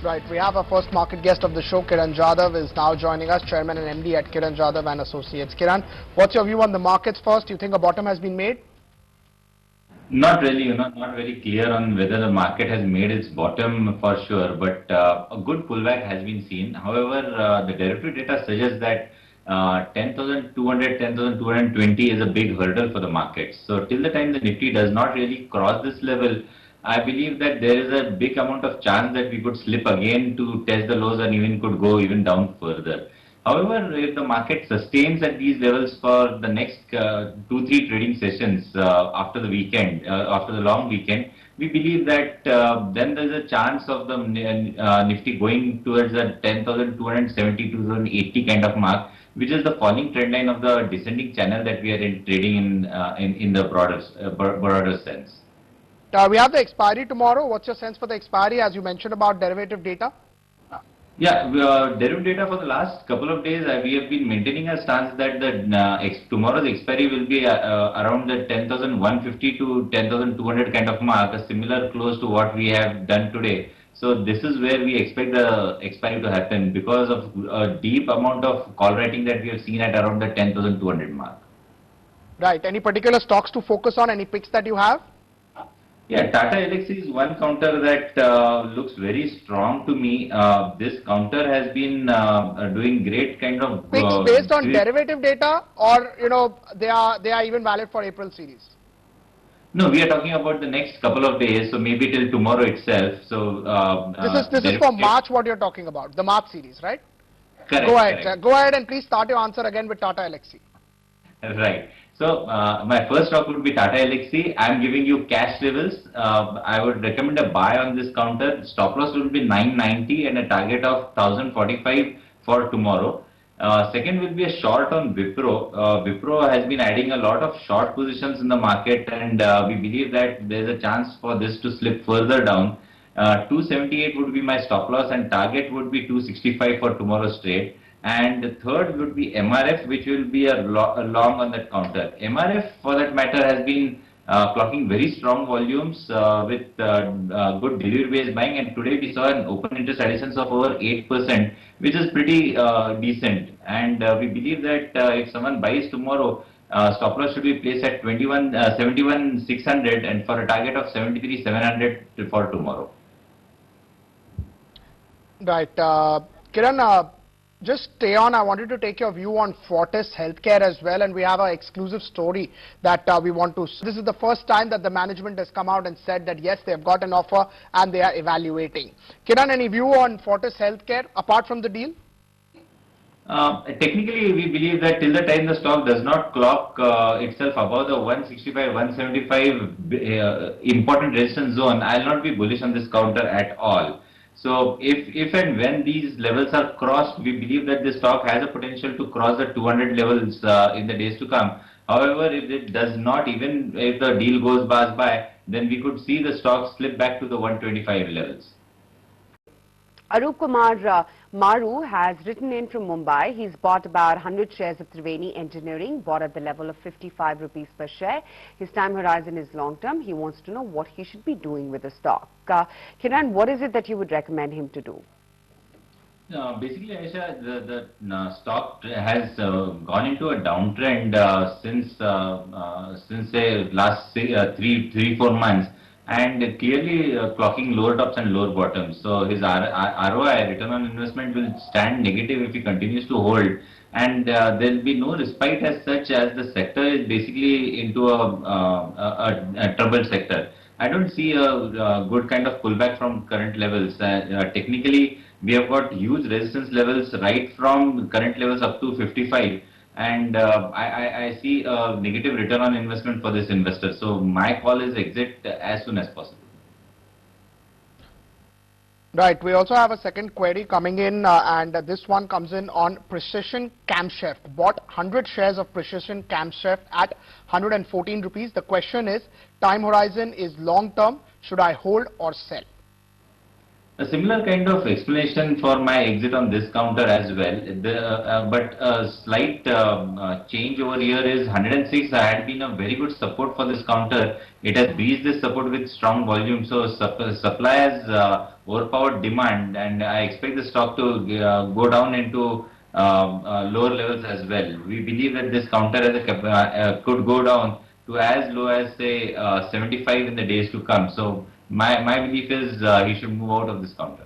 Right, we have our first market guest of the show. Kiran Jadhav is now joining us, Chairman and MD at Kiran Jadhav and Associates. Kiran, what's your view on the markets first? Do you think a bottom has been made? Not really, not very clear on whether the market has made its bottom for sure, but a good pullback has been seen. However, the derivative data suggests that 10,200, 10,220 is a big hurdle for the market. So till the time the Nifty does not really cross this level, I believe that there is a big amount of chance that we could slip again to test the lows and even could go even down further. However, if the market sustains at these levels for the next 2-3 trading sessions after the weekend, after the long weekend, we believe that then there is a chance of the Nifty going towards the 10,270 to 80 kind of mark, which is the falling trend line of the descending channel that we are trading in the broader sense. We have the expiry tomorrow. What's your sense for the expiry as you mentioned about derivative data? Yeah, derivative data for the last couple of days, we have been maintaining a stance that tomorrow's expiry will be around the 10,150 to 10,200 kind of mark, a similar close to what we have done today. So this is where we expect the expiry to happen because of a deep amount of call writing that we have seen at around the 10,200 mark. Right. Any particular stocks to focus on? Any picks that you have? Yeah, Tata Elxsi is one counter that looks very strong to me. This counter has been doing great kind of Picks based on derivative data, or they are even valid for April series. No, we are talking about the next couple of days, so maybe till tomorrow itself. So this is for March. What you're talking about, the March series, right? Correct. Go ahead. Correct. Go ahead and please start your answer again with Tata Elxsi. Right. So my first stock would be Tata Elxsi. I'm giving you cash levels. I would recommend a buy on this counter. Stop loss will be 990 and a target of 1045 for tomorrow. Second will be a short on Wipro. Wipro has been adding a lot of short positions in the market, and we believe that there's a chance for this to slip further down. 278 would be my stop loss, and target would be 265 for tomorrow's trade. And the third would be MRF, which will be a long on that counter. MRF, for that matter, has been clocking very strong volumes with good delivery-based buying. And today we saw an open interest additions of over 8%, which is pretty decent. And we believe that if someone buys tomorrow, stop loss should be placed at 71,600 and for a target of 73,700 for tomorrow. Right. Kiran, just stay on. I wanted to take your view on Fortis Healthcare as well, and we have an exclusive story that we want to. This is the first time that the management has come out and said that yes, they have got an offer and they are evaluating. Kiran, any view on Fortis Healthcare apart from the deal? Technically, we believe that till the time the stock does not clock itself above the 165, 175 important resistance zone, I will not be bullish on this counter at all. So if and when these levels are crossed, we believe that the stock has a potential to cross the 200 levels in the days to come. However, if it does not, even if the deal goes by, then we could see the stock slip back to the 125 levels. Arup Kumar Maru has written in from Mumbai. He's bought about 100 shares of Triveni Engineering, bought at the level of 55 rupees per share. His time horizon is long term. He wants to know what he should be doing with the stock. Kiran, what is it that you would recommend him to do? Basically, Aisha, the stock has gone into a downtrend since say last 3-4 months. And clearly clocking lower tops and lower bottoms. So his ROI, return on investment, will stand negative if he continues to hold. And there will be no respite as such, as the sector is basically into a troubled sector. I don't see a good kind of pullback from current levels. Technically, we have got huge resistance levels right from current levels up to 55. And I see a negative return on investment for this investor. So my call is exit as soon as possible. Right. We also have a second query coming in, and this one comes in on Precision Camshaft. Bought 100 shares of Precision Camshaft at 114 rupees. The question is, time horizon is long term. Should I hold or sell? A similar kind of explanation for my exit on this counter as well, but a slight change over here is 106 had been a very good support for this counter. It has breached this support with strong volume, so supply has overpowered demand, and I expect the stock to go down into lower levels as well. We believe that this counter as could go down to as low as say 75 in the days to come. So my belief is he should move out of this counter.